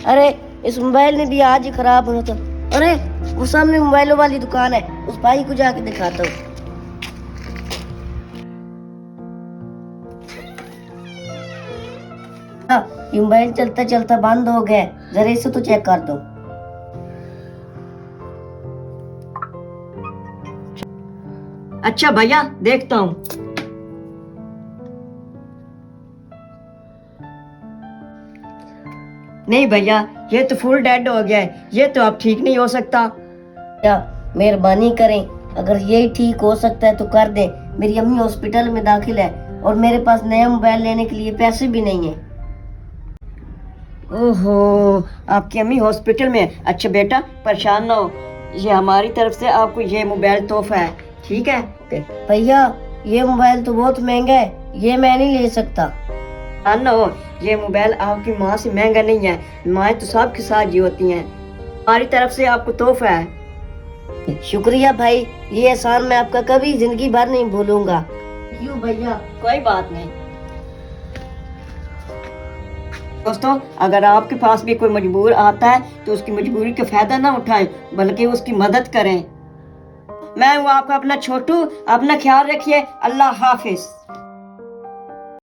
अरे इस मोबाइल ने भी आज ही खराब होना था। अरे वो सामने मोबाइलों वाली दुकान है, उस भाई को जाके दिखाता हूँ। ये मोबाइल चलता चलता बंद हो गया है, जरा इसे तो चेक कर दो। अच्छा भैया देखता हूँ। नहीं भैया, ये तो फुल डेड हो गया है, ये तो अब ठीक नहीं हो सकता। क्या मेहरबानी करें, अगर यही ठीक हो सकता है तो कर दें। मेरी अम्मी हॉस्पिटल में दाखिल है और मेरे पास नया मोबाइल लेने के लिए पैसे भी नहीं है। ओहो, आपकी अम्मी हॉस्पिटल में है। अच्छा बेटा परेशान ना हो, ये हमारी तरफ से आपको ये मोबाइल तोहफा है, ठीक है? भैया ये मोबाइल तो बहुत महंगा है, ये मैं नहीं ले सकता। परेशान ना हो, ये मोबाइल आपकी माँ से महंगा नहीं है, माँ तो सबके साथ ही होती हैं। हमारी तरफ से आपको तोहफा है। शुक्रिया भाई, ये एहसान मैं आपका कभी जिंदगी भर नहीं भूलूंगा। क्यों भैया? कोई बात नहीं। दोस्तों, अगर आपके पास भी कोई मजबूर आता है तो उसकी मजबूरी का फायदा ना उठाएं, बल्कि उसकी मदद करें। मैं हूँ आपका अपना छोटू, अपना ख्याल रखिए। अल्लाह हाफिज।